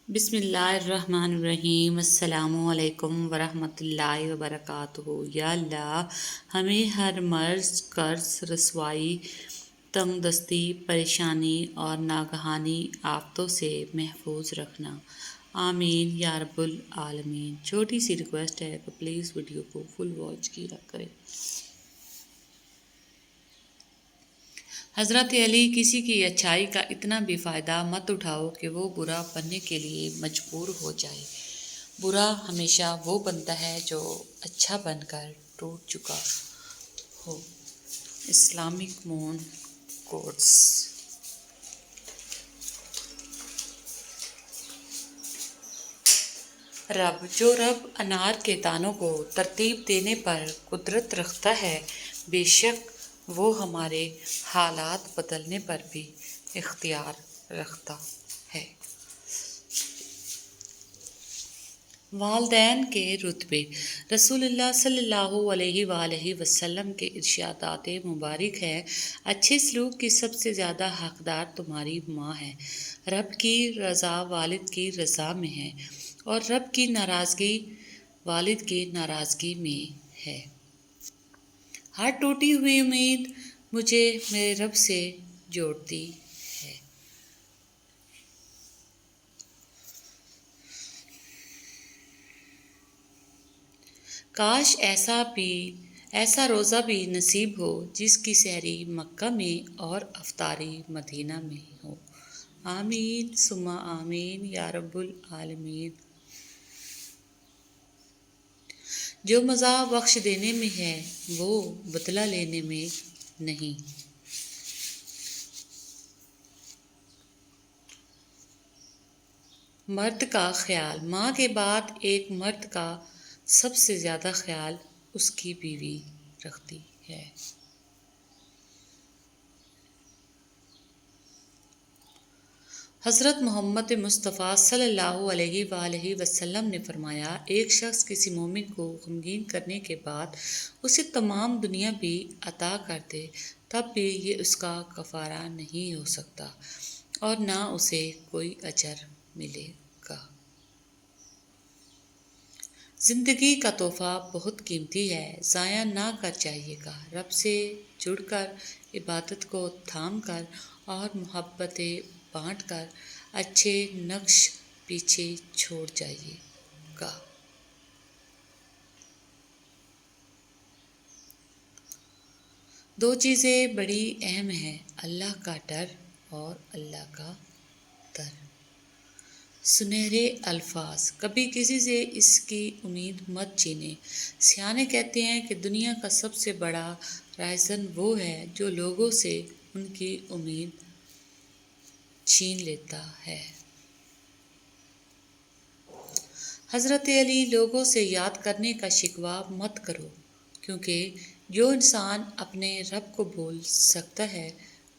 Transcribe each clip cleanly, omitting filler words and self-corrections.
بسم اللہ الرحمن الرحیم۔ السلام علیکم ورحمۃ اللہ وبرکاتہ۔ یا اللہ ہمیں ہر مرض، قرض، رسوائی، تنگ دستی، پریشانی اور ناگہانی آفتوں سے محفوظ رکھنا، آمین یا رب العالمین۔ چھوٹی سی ریکویسٹ ہے کہ پلیز ویڈیو کو فل واچ کیا کریں۔ حضرت علی، کسی کی اچھائی کا اتنا بھی فائدہ مت اٹھاؤ کہ وہ برا بننے کے لیے مجبور ہو جائے۔ برا ہمیشہ وہ بنتا ہے جو اچھا بن کر ٹوٹ چکا ہو۔ اسلامک مون کوٹس۔ جو رب انار کے دانوں کو ترتیب دینے پر قدرت رکھتا ہے، بے شک وہ ہمارے حالات بدلنے پر بھی اختیار رکھتا ہے۔ والدین کے رتبے۔ رسول اللہ صلی اللہ علیہ وآلہ وسلم کے ارشادات مبارک ہے، اچھے سلوک کی سب سے زیادہ حقدار تمہاری ماں ہے۔ رب کی رضا والد کی رضا میں ہے اور رب کی ناراضگی والد کی ناراضگی میں ہے۔ ہر ٹوٹی ہوئی امید مجھے میرے رب سے جوڑتی ہے۔ کاش ایسا روزہ بھی نصیب ہو جس کی سحری مکہ میں اور افطاری مدینہ میں ہو۔ آمین ثم آمین یا رب العالمین۔ جو مزہ بخش دینے میں ہے وہ بدلہ لینے میں نہیں۔ مرد کا خیال۔ ماں کے بعد ایک مرد کا سب سے زیادہ خیال اس کی بیوی رکھتی ہے۔ حضرت محمد مصطفیٰ صلی اللہ علیہ وآلہ وسلم نے فرمایا، ایک شخص کسی مومن کو غمگین کرنے کے بعد اسے تمام دنیا بھی عطا کر دے تب بھی یہ اس کا کفارہ نہیں ہو سکتا اور نہ اسے کوئی اجر ملے گا۔ زندگی کا تحفہ بہت قیمتی ہے، ضائع نہ کر جائیے گا۔ رب سے جڑ کر، عبادت کو تھام کر اور محبتیں بانٹ کر اچھے نقش پیچھے چھوڑ جائیے گا۔ دو چیزیں بڑی اہم ہیں، اللہ کا ڈر اور اللہ کا در۔ سنہرے الفاظ۔ کبھی کسی سے اس کی امید مت چھینیں۔ سیانے کہتے ہیں کہ دنیا کا سب سے بڑا رائزن وہ ہے جو لوگوں سے ان کی امید چھین لیتا ہے۔ حضرت علی، لوگوں سے یاد کرنے کا شکوہ مت کرو، کیونکہ جو انسان اپنے رب کو بھول سکتا ہے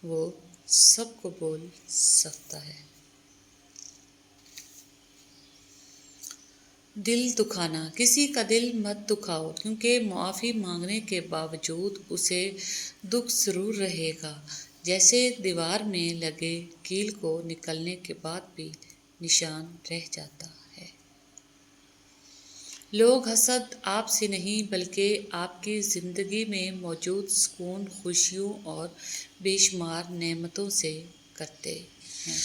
وہ سب کو بھول سکتا ہے۔ دل دکھانا۔ کسی کا دل مت دکھاؤ، کیونکہ معافی مانگنے کے باوجود اسے دکھ ضرور رہے گا، جیسے دیوار میں لگے کیل کو نکلنے کے بعد بھی نشان رہ جاتا ہے۔ لوگ حسد آپ سے نہیں بلکہ آپ کی زندگی میں موجود سکون، خوشیوں اور بے شمار نعمتوں سے کرتے ہیں۔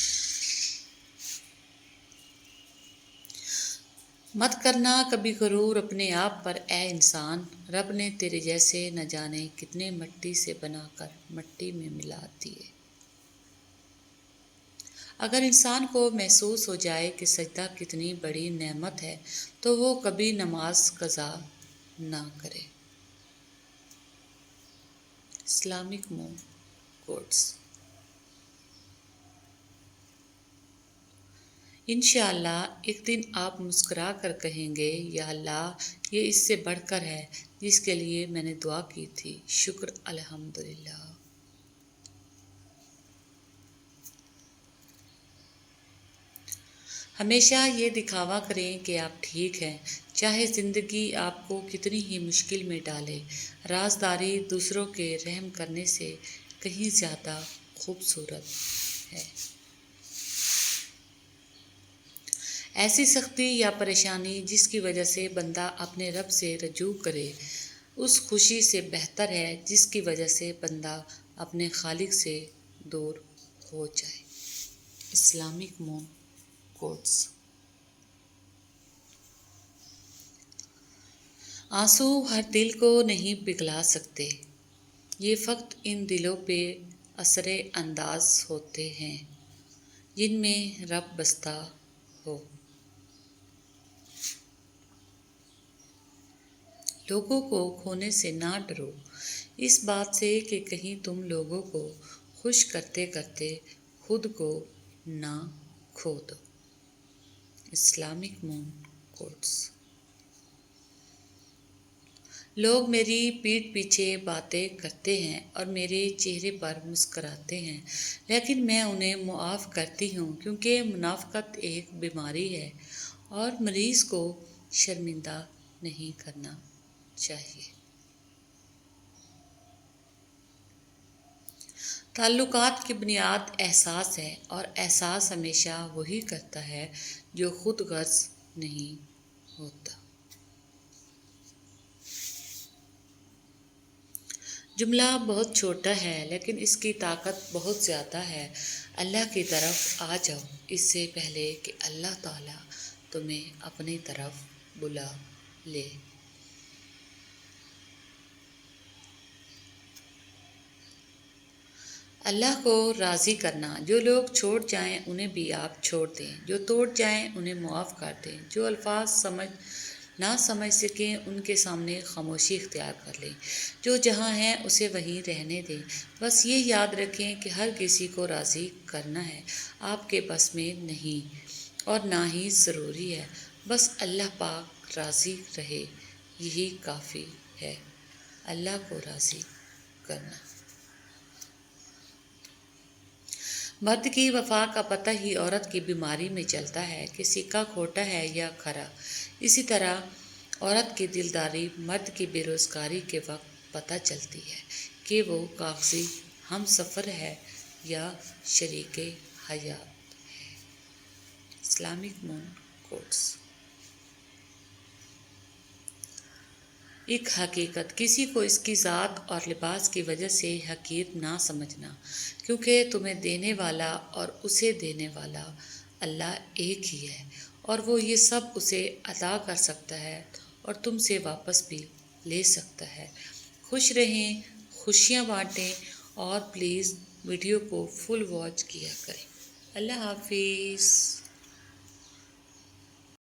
مت کرنا کبھی غرور اپنے آپ پر اے انسان، رب نے تیرے جیسے نہ جانے کتنے مٹی سے بنا کر مٹی میں ملا دیے۔ اگر انسان کو محسوس ہو جائے کہ سجدہ کتنی بڑی نعمت ہے تو وہ کبھی نماز قضا نہ کرے۔ اسلامک مون کوٹس۔ انشاءاللہ ایک دن آپ مسکرا کر کہیں گے، یا اللہ یہ اس سے بڑھ کر ہے جس کے لیے میں نے دعا کی تھی، شکر الحمدللہ۔ ہمیشہ یہ دکھاوا کریں کہ آپ ٹھیک ہیں، چاہے زندگی آپ کو کتنی ہی مشکل میں ڈالے۔ رازداری دوسروں کے رحم کرنے سے کہیں زیادہ خوبصورت ہے۔ ایسی سختی یا پریشانی جس کی وجہ سے بندہ اپنے رب سے رجوع کرے اس خوشی سے بہتر ہے جس کی وجہ سے بندہ اپنے خالق سے دور ہو جائے۔ اسلامک مون کوٹس۔ آنسو ہر دل کو نہیں پگھلا سکتے، یہ فقط ان دلوں پہ اثر انداز ہوتے ہیں جن میں رب بستا ہو۔ لوگوں کو کھونے سے نہ ڈرو، اس بات سے کہ کہیں تم لوگوں کو خوش کرتے کرتے خود کو نہ کھو دو۔ اسلامک مون کوٹس۔ لوگ میری پیٹھ پیچھے باتیں کرتے ہیں اور میرے چہرے پر مسکراتے ہیں، لیکن میں انہیں معاف کرتی ہوں کیونکہ منافقت ایک بیماری ہے اور مریض کو شرمندہ نہیں کرنا چاہیے۔ تعلقات کی بنیاد احساس ہے اور احساس ہمیشہ وہی کرتا ہے جو خود غرض نہیں ہوتا۔ جملہ بہت چھوٹا ہے لیکن اس کی طاقت بہت زیادہ ہے۔ اللہ کی طرف آ جاؤ اس سے پہلے کہ اللہ تعالیٰ تمہیں اپنی طرف بلا لے۔ اللہ کو راضی کرنا۔ جو لوگ چھوڑ جائیں انہیں بھی آپ چھوڑ دیں، جو توڑ جائیں انہیں معاف کر دیں، جو الفاظ نہ سمجھ سکیں ان کے سامنے خاموشی اختیار کر لیں، جو جہاں ہیں اسے وہیں رہنے دیں۔ بس یہ یاد رکھیں کہ ہر کسی کو راضی کرنا ہے آپ کے بس میں نہیں اور نہ ہی ضروری ہے، بس اللہ پاک راضی رہے یہی کافی ہے۔ اللہ کو راضی کرنا۔ مرد کی وفا کا پتہ ہی عورت کی بیماری میں چلتا ہے کہ سکہ کھوٹا ہے یا کھرا۔ اسی طرح عورت کی دلداری مرد کی بے روزگاری کے وقت پتہ چلتی ہے کہ وہ کاغذی ہم سفر ہے یا شریک حیات ہے۔ اسلامک مون کوٹس۔ ایک حقیقت، کسی کو اس کی ذات اور لباس کی وجہ سے حقیر نہ سمجھنا، کیونکہ تمہیں دینے والا اور اسے دینے والا اللہ ایک ہی ہے اور وہ یہ سب اسے عطا کر سکتا ہے اور تم سے واپس بھی لے سکتا ہے۔ خوش رہیں، خوشیاں بانٹیں اور پلیز ویڈیو کو فل واچ کیا کریں۔ اللہ حافظ۔